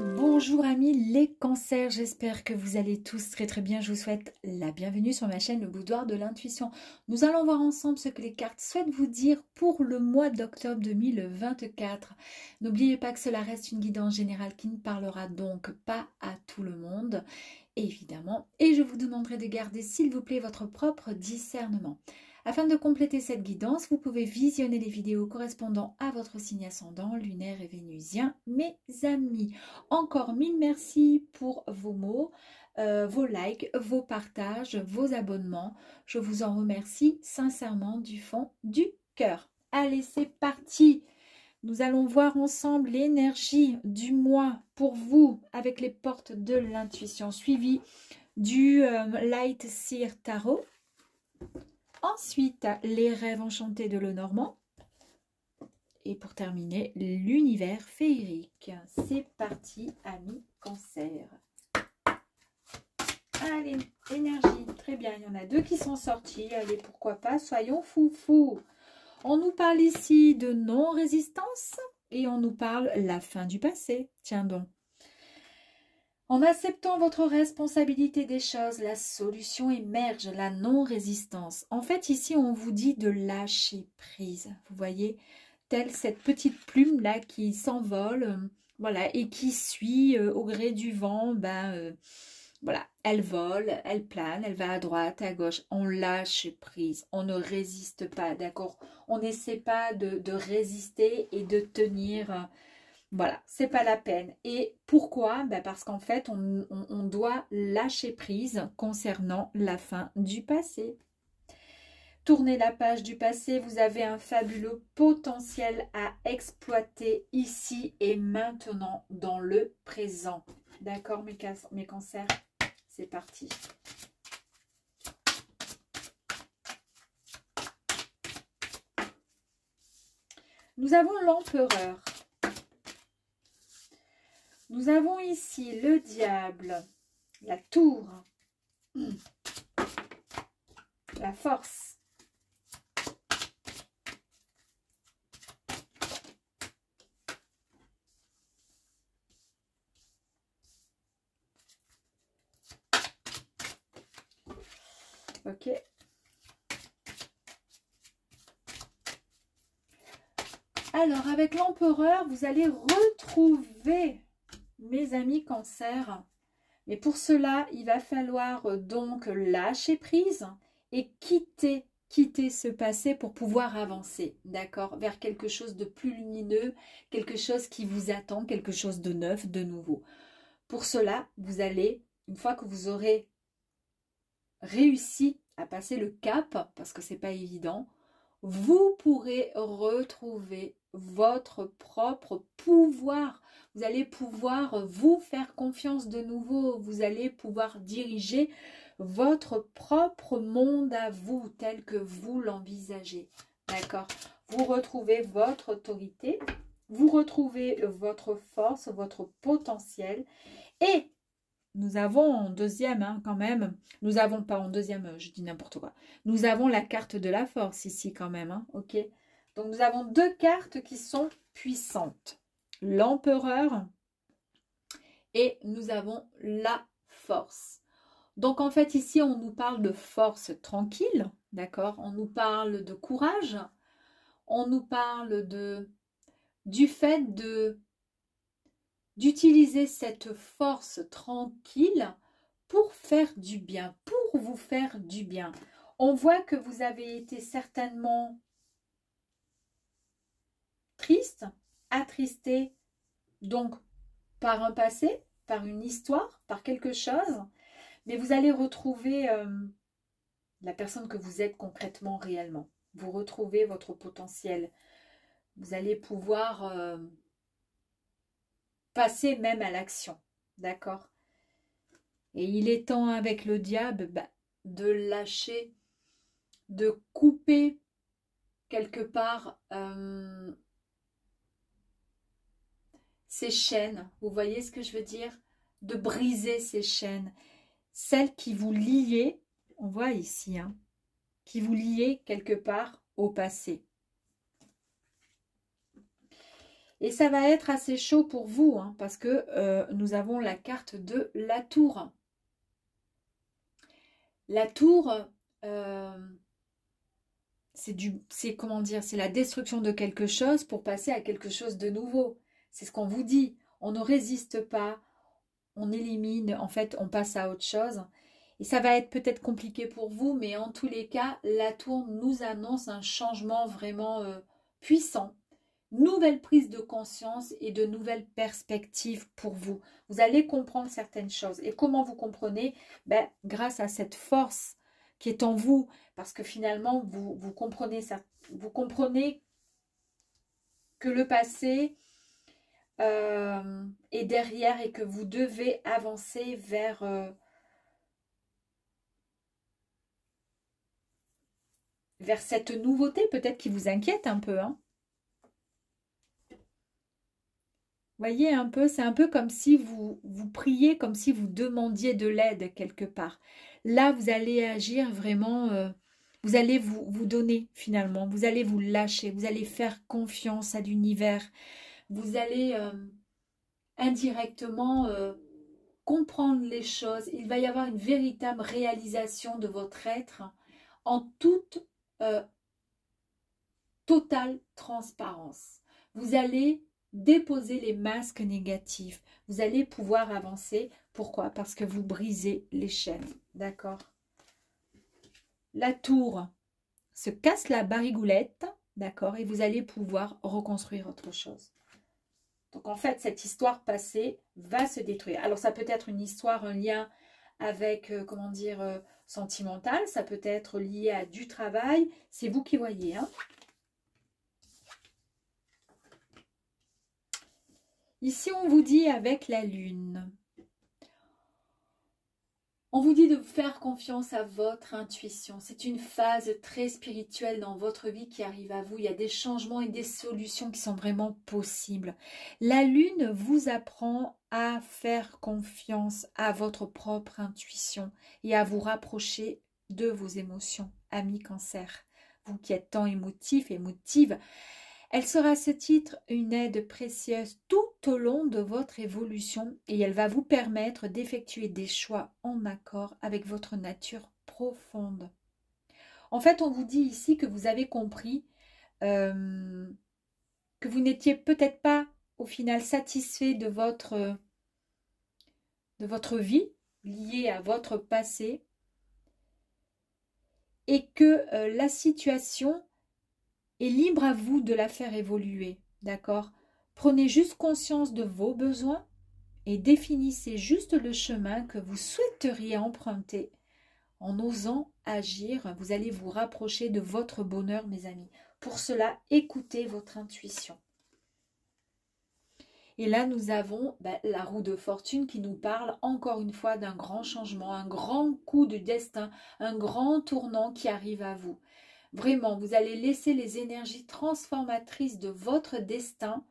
Bonjour amis les cancers, j'espère que vous allez tous très bien. Je vous souhaite la bienvenue sur ma chaîne Le Boudoir de l'Intuition. Nous allons voir ensemble ce que les cartes souhaitent vous dire pour le mois d'octobre 2024. N'oubliez pas que cela reste une guidance générale qui ne parlera donc pas à tout le monde, évidemment. Et je vous demanderai de garder s'il vous plaît votre propre discernement. Afin de compléter cette guidance, vous pouvez visionner les vidéos correspondant à votre signe ascendant, lunaire et vénusien, mes amis. Encore mille merci pour vos mots, vos likes, vos partages, vos abonnements. Je vous en remercie sincèrement du fond du cœur. Allez, c'est parti! Nous allons voir ensemble l'énergie du mois pour vous avec les portes de l'intuition, suivi du Light Seer Tarot. Ensuite, les rêves enchantés de Lenormand. Et pour terminer, l'univers féerique. C'est parti, amis cancer. Allez, énergie, très bien. Il y en a deux qui sont sortis. Allez, pourquoi pas, soyons foufous. On nous parle ici de non-résistance et on nous parle la fin du passé. Tiens donc. En acceptant votre responsabilité des choses, la solution émerge, la non-résistance. En fait, ici, on vous dit de lâcher prise. Vous voyez, telle cette petite plume-là qui s'envole, voilà, et qui suit au gré du vent, voilà, elle vole, elle plane, elle va à droite, à gauche. On lâche prise, on ne résiste pas, d'accord? On n'essaie pas de résister et de tenir... Voilà, c'est pas la peine. Et pourquoi? Parce qu'en fait, on doit lâcher prise concernant la fin du passé. Tournez la page du passé, vous avez un fabuleux potentiel à exploiter ici et maintenant dans le présent. D'accord, mes cancers? C'est parti. Nous avons l'empereur. Nous avons ici le diable, la tour, la force, ok. Alors, avec l'empereur, vous allez retrouver... Mes amis cancer, mais pour cela, il va falloir donc lâcher prise et quitter ce passé pour pouvoir avancer, d'accord, vers quelque chose de plus lumineux, quelque chose qui vous attend, quelque chose de neuf, de nouveau. Pour cela, vous allez, une fois que vous aurez réussi à passer le cap, parce que c'est pas évident, vous pourrez retrouver votre propre pouvoir. Vous allez pouvoir vous faire confiance de nouveau. Vous allez pouvoir diriger votre propre monde à vous, tel que vous l'envisagez. D'accord? Vous retrouvez votre autorité, vous retrouvez votre force, votre potentiel. Et nous avons en deuxième, quand même, nous avons pas en deuxième, je dis n'importe quoi. Nous avons la carte de la force ici quand même, ok? Donc nous avons deux cartes qui sont puissantes. L'empereur et nous avons la force. Donc en fait ici on nous parle de force tranquille, d'accord? On nous parle de courage, on nous parle du fait d'utiliser cette force tranquille pour faire du bien, pour vous faire du bien. On voit que vous avez été certainement triste, attristé, donc par un passé, par une histoire, par quelque chose, mais vous allez retrouver la personne que vous êtes concrètement, réellement. Vous retrouvez votre potentiel. Vous allez pouvoir passer même à l'action, d'accord? Et il est temps avec le diable de lâcher, de couper quelque part ces chaînes. Vous voyez ce que je veux dire? De briser ces chaînes. Celles qui vous liaient, on voit ici, qui vous liaient quelque part au passé. Et ça va être assez chaud pour vous, hein, parce que nous avons la carte de la tour. La tour, c'est comment dire, c'est la destruction de quelque chose pour passer à quelque chose de nouveau. C'est ce qu'on vous dit. On ne résiste pas, on élimine, en fait, on passe à autre chose. Et ça va être peut-être compliqué pour vous, mais en tous les cas, la tour nous annonce un changement vraiment puissant. Nouvelle prise de conscience et de nouvelles perspectives pour vous. Vous allez comprendre certaines choses. Et comment vous comprenez? Ben, grâce à cette force qui est en vous. Parce que finalement, vous comprenez ça. Vous comprenez que le passé est derrière et que vous devez avancer vers cette nouveauté peut-être qui vous inquiète un peu, hein. Voyez un peu, c'est un peu comme si vous priez, comme si vous demandiez de l'aide quelque part. Là, vous allez agir vraiment, vous allez vous donner finalement, vous allez vous lâcher, vous allez faire confiance à l'univers, vous allez indirectement comprendre les choses. Il va y avoir une véritable réalisation de votre être en toute totale transparence. Vous allez déposer les masques négatifs. Vous allez pouvoir avancer. Pourquoi? Parce que vous brisez les chaînes. D'accord? La tour se casse la barigoulette. D'accord? Et vous allez pouvoir reconstruire autre chose. Donc en fait, cette histoire passée va se détruire. Alors ça peut être une histoire, un lien avec, comment dire, sentimental. Ça peut être lié à du travail. C'est vous qui voyez, hein. Ici, on vous dit avec la lune, on vous dit de faire confiance à votre intuition. C'est une phase très spirituelle dans votre vie qui arrive à vous. Il y a des changements et des solutions qui sont vraiment possibles. La lune vous apprend à faire confiance à votre propre intuition et à vous rapprocher de vos émotions. Amis Cancer, vous qui êtes tant émotifs, émotives, elle sera à ce titre une aide précieuse tout au long de votre évolution et elle va vous permettre d'effectuer des choix en accord avec votre nature profonde. En fait, on vous dit ici que vous avez compris que vous n'étiez peut-être pas au final satisfait de votre vie liée à votre passé et que la situation est libre à vous de la faire évoluer, d'accord? Prenez juste conscience de vos besoins et définissez juste le chemin que vous souhaiteriez emprunter. En osant agir, vous allez vous rapprocher de votre bonheur, mes amis. Pour cela, écoutez votre intuition. Et là, nous avons la roue de fortune qui nous parle encore une fois d'un grand changement, un grand coup de destin, un grand tournant qui arrive à vous. Vraiment, vous allez laisser les énergies transformatrices de votre destin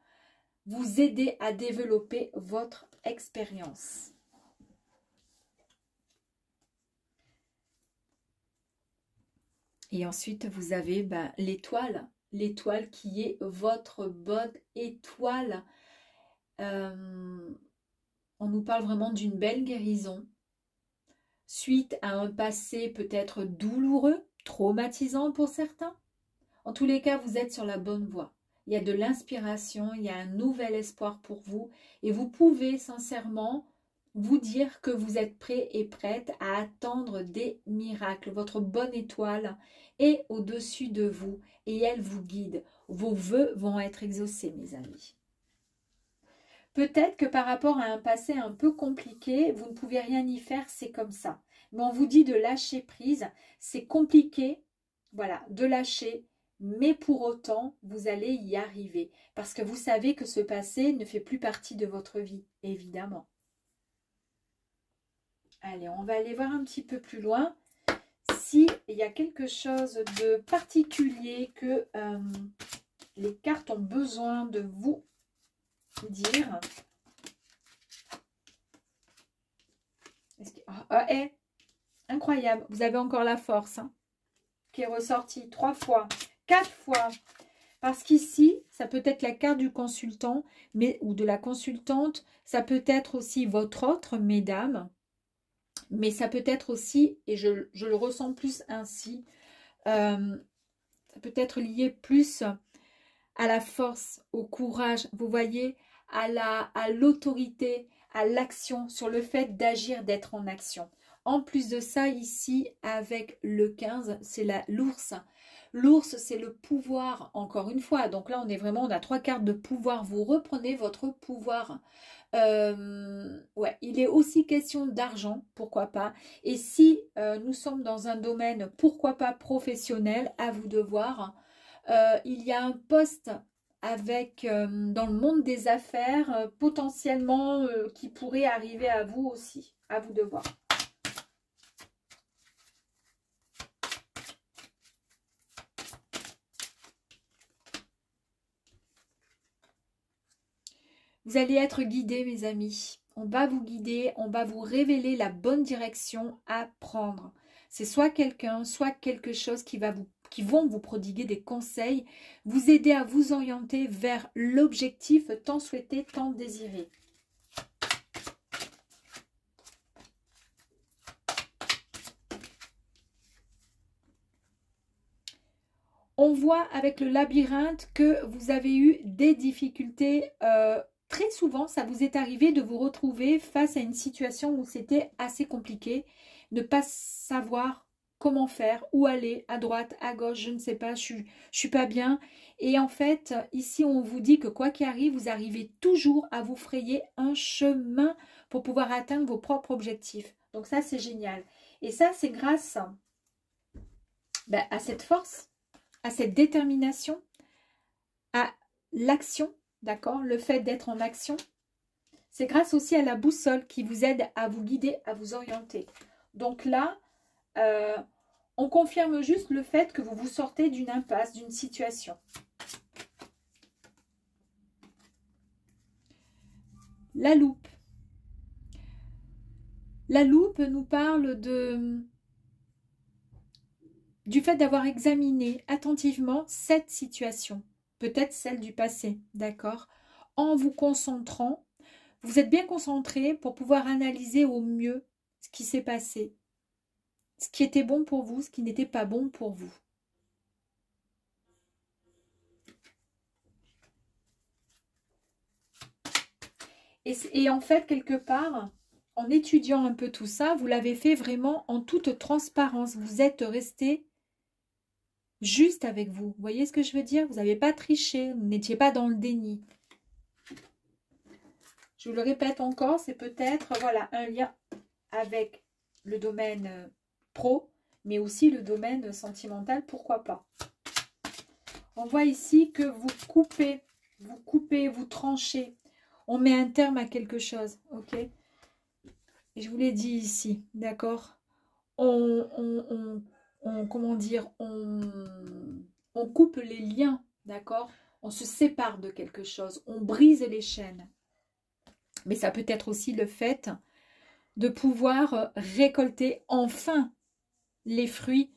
vous aider à développer votre expérience. Et ensuite, vous avez l'étoile. L'étoile qui est votre bonne étoile. On nous parle vraiment d'une belle guérison. Suite à un passé peut-être douloureux, traumatisant pour certains. En tous les cas, vous êtes sur la bonne voie. Il y a de l'inspiration, il y a un nouvel espoir pour vous. Et vous pouvez sincèrement vous dire que vous êtes prêt et prête à attendre des miracles. Votre bonne étoile est au-dessus de vous et elle vous guide. Vos vœux vont être exaucés, mes amis. Peut-être que par rapport à un passé un peu compliqué, vous ne pouvez rien y faire, c'est comme ça. Mais on vous dit de lâcher prise, c'est compliqué, voilà, de lâcher, mais pour autant, vous allez y arriver. Parce que vous savez que ce passé ne fait plus partie de votre vie, évidemment. Allez, on va aller voir un petit peu plus loin. S'il y a quelque chose de particulier que les cartes ont besoin de vous dire. Incroyable, vous avez encore la force qui est ressortie 3 fois, 4 fois. Parce qu'ici, ça peut être la carte du consultant ou de la consultante. Ça peut être aussi votre autre, mesdames. Mais ça peut être aussi, et je le ressens plus ainsi, ça peut être lié plus à la force, au courage, vous voyez, à l'autorité, à l'action, sur le fait d'agir, d'être en action. En plus de ça, ici, avec le 15, c'est l'ours. L'ours, c'est le pouvoir, encore une fois. Donc là, on a 3 cartes de pouvoir. Vous reprenez votre pouvoir. Ouais, il est aussi question d'argent, pourquoi pas. Et si nous sommes dans un domaine, pourquoi pas professionnel, à vous de voir. Il y a un poste avec dans le monde des affaires potentiellement qui pourrait arriver à vous aussi, à vous de voir. Vous allez être guidés, mes amis. On va vous guider, on va vous révéler la bonne direction à prendre. C'est soit quelqu'un, soit quelque chose qui vont vous prodiguer des conseils, vous aider à vous orienter vers l'objectif tant souhaité, tant désiré. On voit avec le labyrinthe que vous avez eu des difficultés. Très souvent, ça vous est arrivé de vous retrouver face à une situation où c'était assez compliqué, ne pas savoir comment faire, où aller, à droite, à gauche, je ne sais pas, je suis pas bien. Et en fait, ici, on vous dit que quoi qu'il arrive, vous arrivez toujours à vous frayer un chemin pour pouvoir atteindre vos propres objectifs. Donc ça, c'est génial. Et ça, c'est grâce à cette force, à cette détermination, à l'action, d'accord? Le fait d'être en action, c'est grâce aussi à la boussole qui vous aide à vous guider, à vous orienter. Donc là, on confirme juste le fait que vous vous sortez d'une impasse, d'une situation. La loupe. La loupe nous parle du fait d'avoir examiné attentivement cette situation, peut-être celle du passé, d'accord? En vous concentrant, vous êtes bien concentré pour pouvoir analyser au mieux ce qui s'est passé, ce qui était bon pour vous, ce qui n'était pas bon pour vous. Et en fait, quelque part, en étudiant un peu tout ça, vous l'avez fait vraiment en toute transparence. Vous êtes resté juste avec vous. Vous voyez ce que je veux dire? Vous n'avez pas triché, vous n'étiez pas dans le déni. Je vous le répète encore, c'est peut-être voilà, un lien avec le domaine pro, mais aussi le domaine sentimental, pourquoi pas. On voit ici que vous coupez, vous tranchez. On met un terme à quelque chose, ok? Et je vous l'ai dit ici, d'accord? Comment dire, on coupe les liens, d'accord? On se sépare de quelque chose, on brise les chaînes. Mais ça peut être aussi le fait de pouvoir récolter enfin les fruits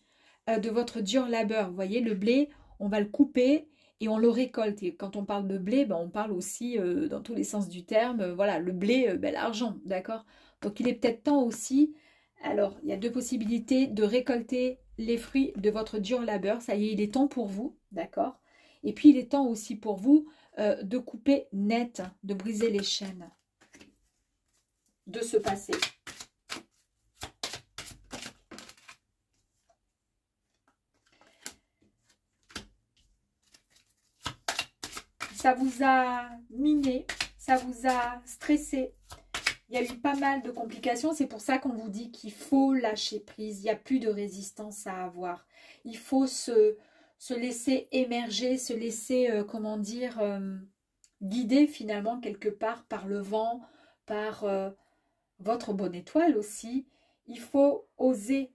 de votre dur labeur. Vous voyez, le blé, on va le couper et on le récolte. Et quand on parle de blé, on parle aussi, dans tous les sens du terme, voilà, le blé, l'argent, d'accord? Donc, il est peut-être temps aussi, alors, il y a 2 possibilités de récolter les fruits de votre dur labeur. Ça y est, il est temps pour vous, d'accord? Et puis, il est temps aussi pour vous de couper net, de briser les chaînes de ce passé. Ça vous a miné, ça vous a stressé. Il y a eu pas mal de complications. C'est pour ça qu'on vous dit qu'il faut lâcher prise. Il n'y a plus de résistance à avoir. Il faut se laisser émerger, se laisser, comment dire, guider finalement quelque part par le vent, par votre bonne étoile aussi. Il faut oser,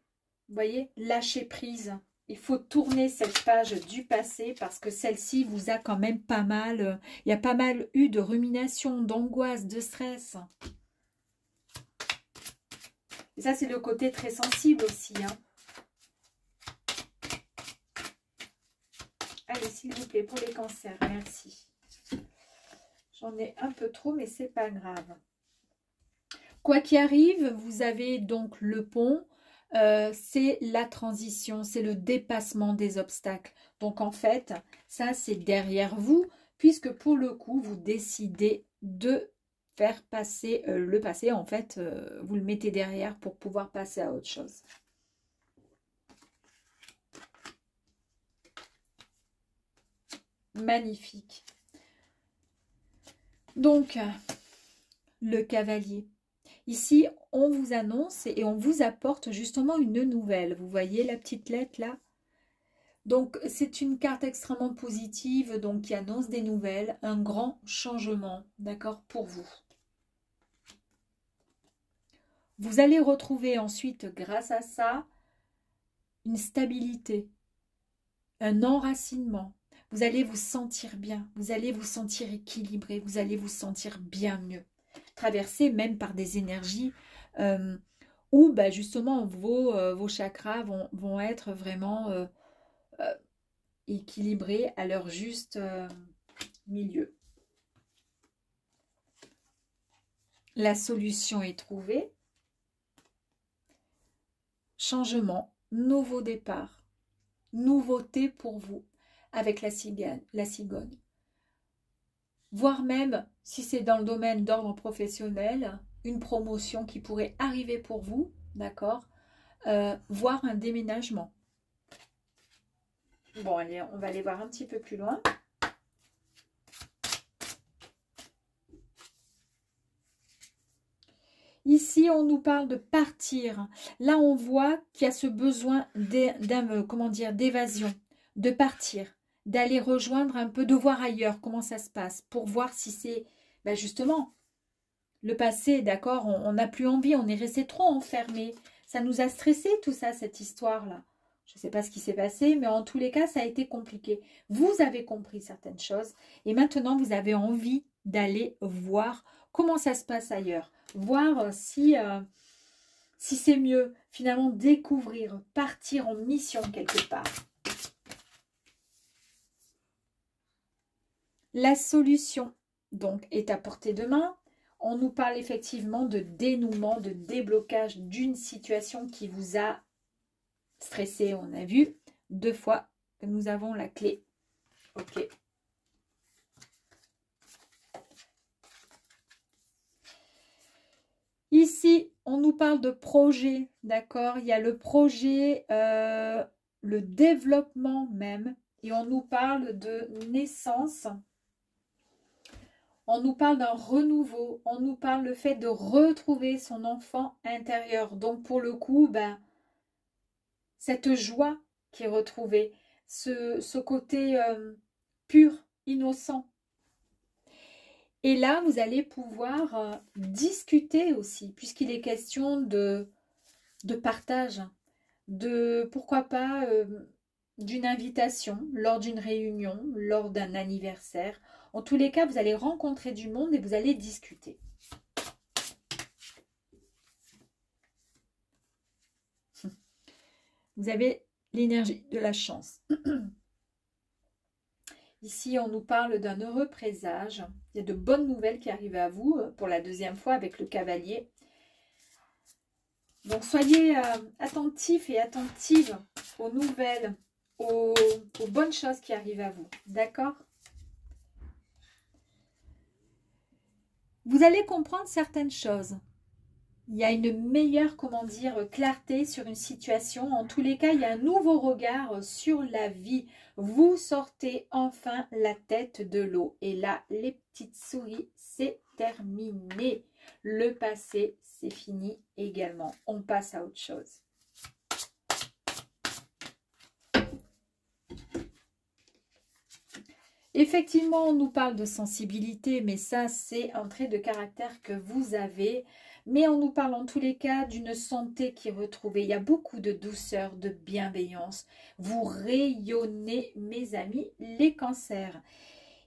vous voyez, lâcher prise. Il faut tourner cette page du passé parce que celle-ci vous a quand même pas mal, il y a pas mal eu de rumination, d'angoisse, de stress. Et ça, c'est le côté très sensible aussi. Hein. Allez, s'il vous plaît, pour les cancers, merci. J'en ai un peu trop, mais c'est pas grave. Quoi qu'il arrive, vous avez donc le pont. C'est la transition, c'est le dépassement des obstacles. Donc en fait, ça c'est derrière vous, puisque pour le coup, vous décidez de faire passer le passé. En fait, vous le mettez derrière pour pouvoir passer à autre chose. Magnifique. Donc, le cavalier. Ici, on vous annonce et on vous apporte justement une nouvelle. Vous voyez la petite lettre là? Donc, c'est une carte extrêmement positive, donc qui annonce des nouvelles, un grand changement, d'accord, pour vous. Vous allez retrouver ensuite, grâce à ça, une stabilité, un enracinement. Vous allez vous sentir bien, vous allez vous sentir équilibré, vous allez vous sentir bien mieux. Traversé même par des énergies où bah, justement vos chakras vont être vraiment équilibrés à leur juste milieu. La solution est trouvée. Changement, nouveau départ, nouveauté pour vous avec la cigogne. Voire même, si c'est dans le domaine d'ordre professionnel, une promotion qui pourrait arriver pour vous, d'accord, voire un déménagement. Bon, allez, on va aller voir un petit peu plus loin. Ici, on nous parle de partir. Là, on voit qu'il y a ce besoin d'évasion, de partir, d'aller rejoindre un peu, de voir ailleurs comment ça se passe, pour voir si c'est justement le passé, d'accord, on n'a plus envie, on est resté trop enfermé. Ça nous a stressé tout ça, cette histoire-là. Je ne sais pas ce qui s'est passé, mais en tous les cas, ça a été compliqué. Vous avez compris certaines choses et maintenant, vous avez envie d'aller voir comment ça se passe ailleurs. Voir si c'est mieux, finalement, découvrir, partir en mission quelque part. La solution, donc, est à portée de main. On nous parle effectivement de dénouement, de déblocage d'une situation qui vous a stressé. On a vu 2 fois que nous avons la clé. Ok. Ici, on nous parle de projet, d'accord? Il y a le projet, le développement même, et on nous parle de naissance. On nous parle d'un renouveau, on nous parle le fait de retrouver son enfant intérieur. Donc pour le coup, cette joie qui est retrouvée, ce côté pur, innocent. Et là, vous allez pouvoir discuter aussi, puisqu'il est question de partage, de pourquoi pas d'une invitation lors d'une réunion, lors d'un anniversaire. En tous les cas, vous allez rencontrer du monde et vous allez discuter. Vous avez l'énergie de la chance. Ici, on nous parle d'un heureux présage. Il y a de bonnes nouvelles qui arrivent à vous pour la 2e fois avec le cavalier. Donc, soyez attentifs et attentives aux nouvelles, aux bonnes choses qui arrivent à vous. D'accord ? Vous allez comprendre certaines choses. Il y a une meilleure, clarté sur une situation. En tous les cas, il y a un nouveau regard sur la vie. Vous sortez enfin la tête de l'eau. Et là, les petites souris, c'est terminé. Le passé, c'est fini également. On passe à autre chose. Effectivement, on nous parle de sensibilité, mais ça, c'est un trait de caractère que vous avez. Mais on nous parle en tous les cas d'une santé qui est retrouvée. Il y a beaucoup de douceur, de bienveillance. Vous rayonnez, mes amis, les cancers.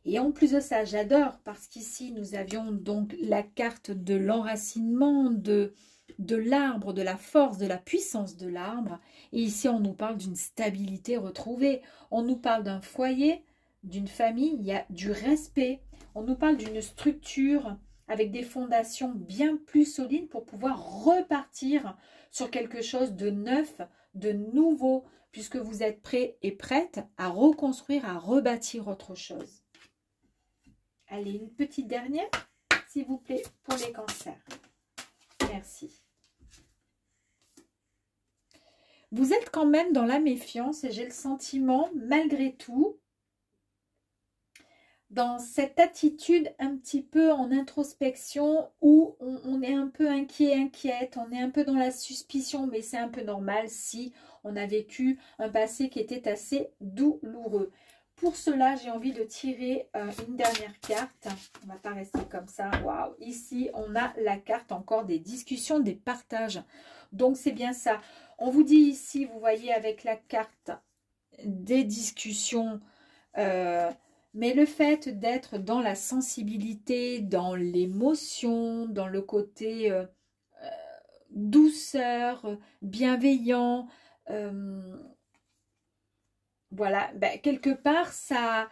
Et en plus de ça, j'adore parce qu'ici, nous avions donc la carte de l'enracinement, de de l'arbre, de la force, de la puissance de l'arbre. Et ici, on nous parle d'une stabilité retrouvée. On nous parle d'un foyer, d'une famille, il y a du respect. On nous parle d'une structure avec des fondations bien plus solides pour pouvoir repartir sur quelque chose de neuf, de nouveau, puisque vous êtes prêts et prêtes à reconstruire, à rebâtir autre chose. Allez, une petite dernière, s'il vous plaît, pour les cancers. Merci. Vous êtes quand même dans la méfiance et j'ai le sentiment, malgré tout, dans cette attitude un petit peu en introspection où on est un peu inquiète, on est un peu dans la suspicion, mais c'est un peu normal si on a vécu un passé qui était assez douloureux. Pour cela, j'ai envie de tirer une dernière carte. On ne va pas rester comme ça. Waouh! Ici, on a la carte encore des discussions, des partages. Donc, c'est bien ça. On vous dit ici, vous voyez avec la carte des discussions, mais le fait d'être dans la sensibilité, dans l'émotion, dans le côté douceur, bienveillant, voilà, ben, quelque part, ça...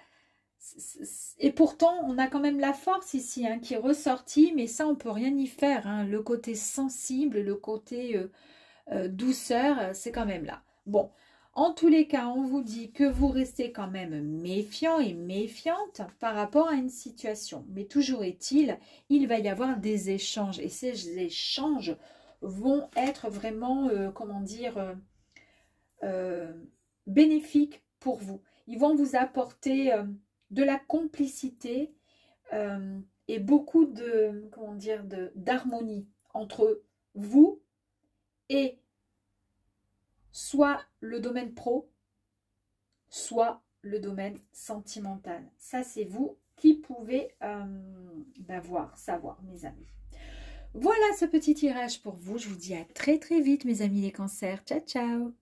Et pourtant, on a quand même la force ici hein, qui est ressortie, mais ça, on ne peut rien y faire. Hein. Le côté sensible, le côté douceur, c'est quand même là. Bon, en tous les cas, on vous dit que vous restez quand même méfiant et méfiante par rapport à une situation. Mais toujours est-il, il va y avoir des échanges. Et ces échanges vont être vraiment, comment dire, bénéfiques pour vous. Ils vont vous apporter de la complicité et beaucoup de, comment dire, d'harmonie entre vous et soit le domaine pro, soit le domaine sentimental. Ça, c'est vous qui pouvez voir, savoir, mes amis. Voilà ce petit tirage pour vous. Je vous dis à très très vite, mes amis les cancers. Ciao, ciao!